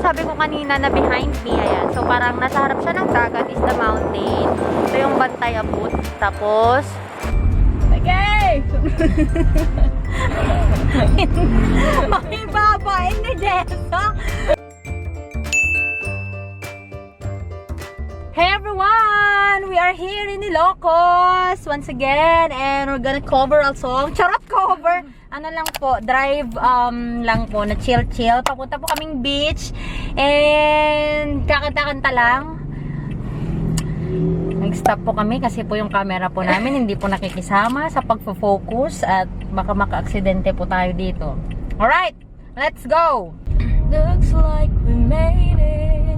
sabi ko kanina na behind me, ayan. So, parang nasa harap siya ng dagat is the mountain. Ito yung Bantay Abut. Tapos, Okay! may babain ni Jessa. Hey everyone! We are here in Ilocos once again and we're gonna cover a song. Charot cover! Ano lang po, drive lang po na chill-chill. Papunta po kaming beach and kakanta-kanta lang. Nag-stop po kami kasi po yung camera po namin hindi po nakikisama sa pagfo-focus at baka maka-aksidente po tayo dito. Alright, let's go! Looks like we made it.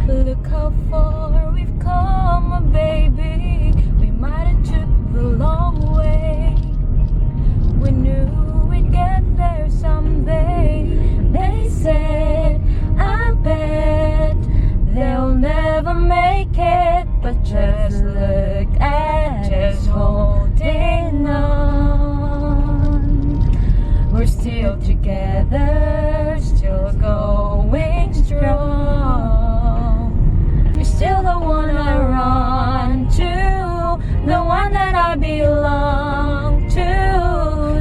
Look how far we've come, baby. We might have took the long way. We knew we'd get there someday. They said, I bet they'll never make it. But just look at us holding on. We're still together, still going strong. You're still the one I run to, the one that I belong to.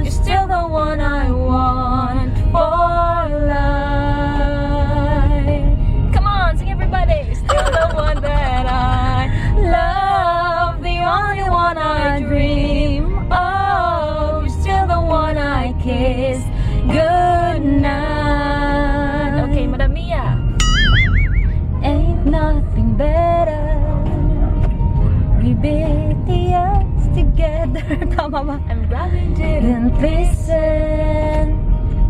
You're still the one I want for life. Come on, sing everybody. Still the one that I love, the only one I dream of. You're still the one I kiss goodnight. Okay, Madam Mia. Ain't nothing better. We built the earth together. Tama ba? I'm glad we didn't listen.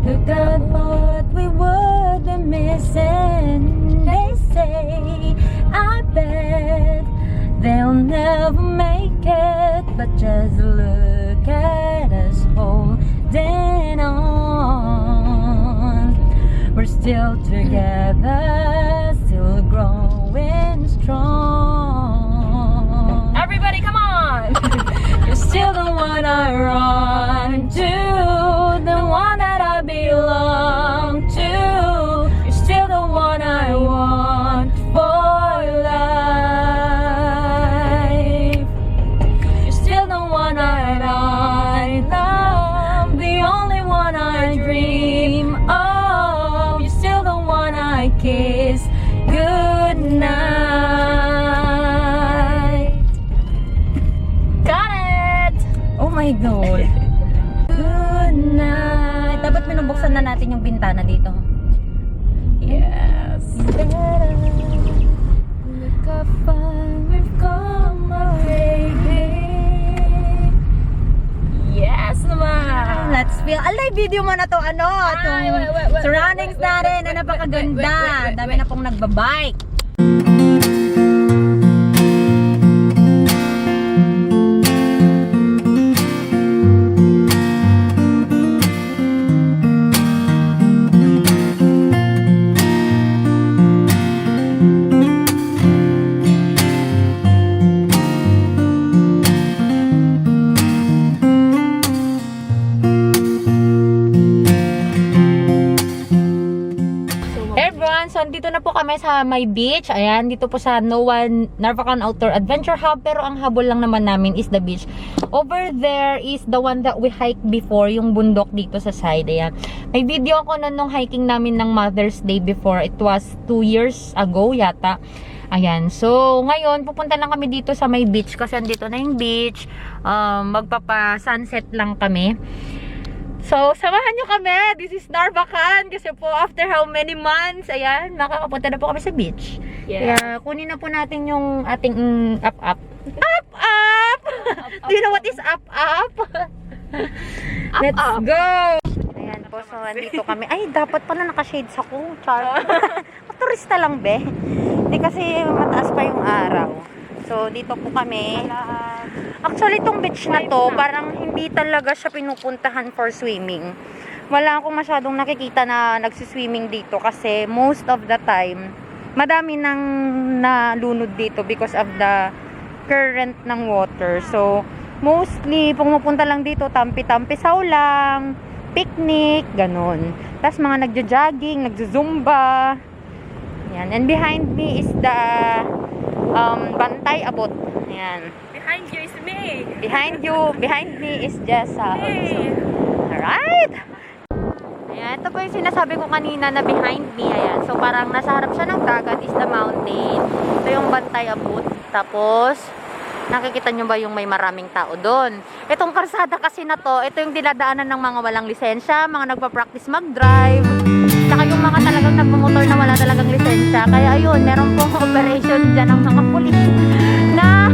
Look at what we would be missing. They say, I bet they'll never make it. But just look at us holding on. We're still together, still growing strong. Everybody, come on! You're still the one I run to, the one that I belong to. You're still the one I want for life. You're still the one that I love, the only one I dream of. You're still the one I kiss goodnight. Got it! Oh my God. Good night. Dapat binubuksan na natin yung bintana dito. Yes. Look how far we've come, baby. Yes naman. Let's feel. Alay, video mo na to, ano? Itong surroundings natin na napakaganda. Dami na pong nagbabike. So, dito na po kami sa my beach. Ayan, dito po sa Narvacan Outdoor Adventure Hub. Pero ang habol lang naman namin is the beach. Over there is the one that we hiked before, yung bundok dito sa side. Ayan. May video ako nun nung hiking namin ng Mother's Day before. It was 2 years ago yata. Ayan. So, ngayon, pupunta lang kami dito sa my beach. Kasi andito na yung beach. Magpapa-sunset lang kami. So, samahan nyo kami. This is Narvacan. Kasi po, after how many months, ayan, makakapunta na po kami sa beach. Yeah. Kaya, kunin na po natin yung ating up-up. Up-up! Do you know what is up-up? Let's go! Ayan po, so, andito kami. Ay, dapat pala naka-shades ako. Char. Turista lang, be. Hindi kasi mataas pa yung araw. So, dito po kami. Actually, itong beach na to, parang hindi talaga siya pinupuntahan for swimming. Wala akong masyadong nakikita na nagsiswimming dito kasi most of the time, madami nang nalunod dito because of the current ng water. So, mostly, pumupunta lang dito, tampi-tampi saulang, picnic, ganun. Tapos mga nagja-jogging, nagja-zumba, Ayan. And behind me is the Bantay Abot. Ayan. Behind you is me. Behind me is Jessa also. Alright. Ayan, ito po yung sinasabi ko kanina na behind me. Ayan. So, parang nasa harap siya ng dagat is the mountain. Ito yung Bantay Abot. Tapos, nakikita nyo ba yung may maraming tao doon? Itong karsada kasi na to, ito yung dinadaanan ng mga walang lisensya, mga nagpa-practice mag-drive, saka yung mga talagang nagmumotor na wala talagang lisensya. Kaya ayun, meron pong operation dyan ng mga pulis na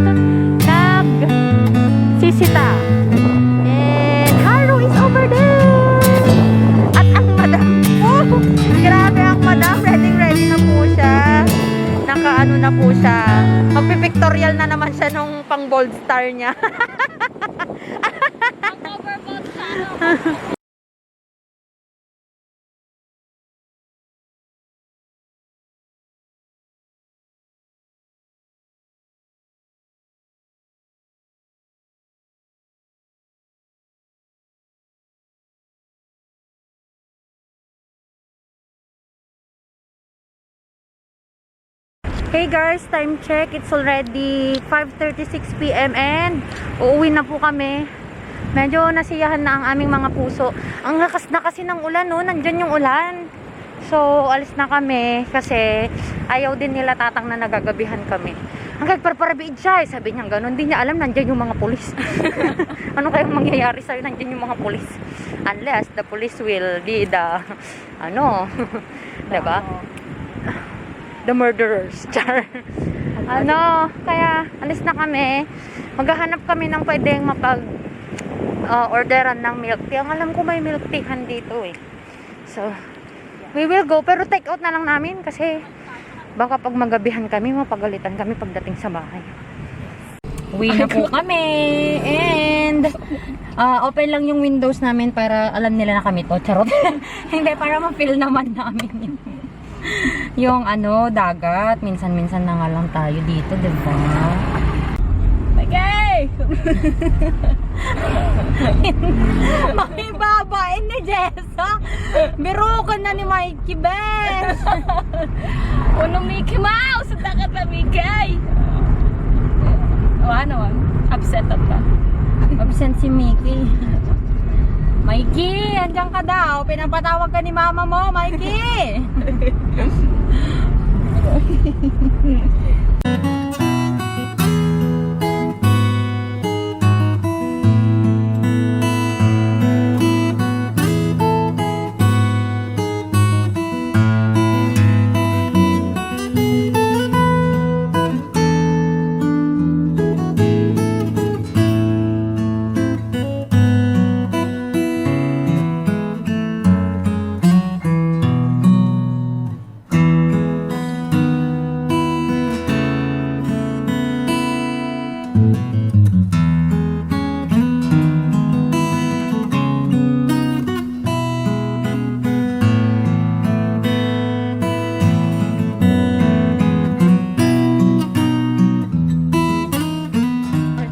nagsisita. And Haru is over there! At ang madam po, grabe ang madam, ready na po siya. Nakaano na po siya. Magpipictorial na naman siya nung pang bold star niya. Ang cover boat sa Hey guys, time check. It's already 5:36 PM and uuwi na po kami. Medyo nasiyahan na ang aming mga puso. Ang lakas na kasi ng ulan, no? Nandyan yung ulan. So, alis na kami kasi ayaw din nila tatang na nagagabihan kami. Hanggang parparabiid siya. Sabi niya gano'n. Hindi niya alam, nandyan yung mga pulis. Ano kayang mangyayari sa'yo? Nandyan yung mga pulis. Unless the police will be the, diba? The murderers. Char. Kaya alis na kami. Maghahanap kami ng pwedeng orderan ng milk tea. Ang alam ko may milk teahan dito eh. So, we will go. Pero take out na lang namin kasi baka pag magabihan kami, mapagalitan kami pagdating sa bahay. Uwi na po kami. And open lang yung windows namin para alam nila na kami to. Charot. Hindi, para ma-feel naman namin yun. Yung dagat, minsan-minsan na nga lang tayo dito, diba? Okay! May babae ni Jessa. Biro ka na ni Mikey, Bes. Uno Mickey Mouse! Ang dagat na Mickey! Upset at ka? Absent si Mickey. Mikey, andyan ka daw. Pinapatawag ka ni mama mo, Mikey.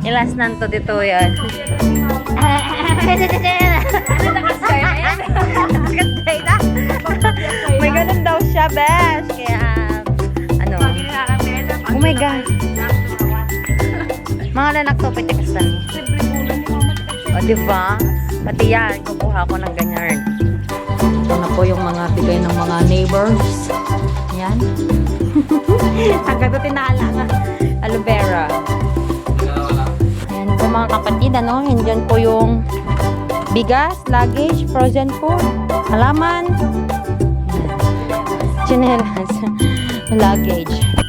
Ilas nanto dito yan. May ganun daw siya, Besh. Kaya, oh my God. Mga lanak to, pitikasan. O, diba? Pati yan, kukuha ko ng ganyan. Ito na po yung mga bigay ng mga neighbors. Yan. Hanggang ito tinala nga. Aloe vera. Ayan po mga kapatid, Hindyan po yung bigas, luggage, frozen food, halaman, chinelas, luggage.